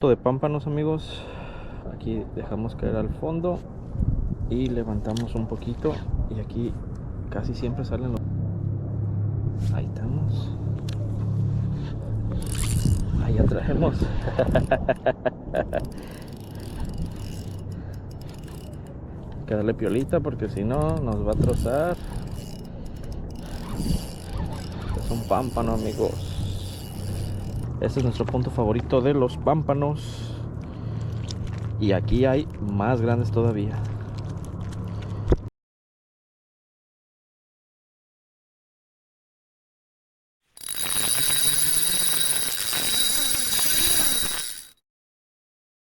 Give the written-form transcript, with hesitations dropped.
De pámpanos, amigos. Aquí dejamos caer al fondo y levantamos un poquito, y aquí casi siempre salen los... Ahí estamos. Ahí ya traemos. Hay que darle piolita porque si no nos va a trozar. Es un pámpano, amigos. Este es nuestro punto favorito de los pámpanos. Y aquí hay más grandes todavía.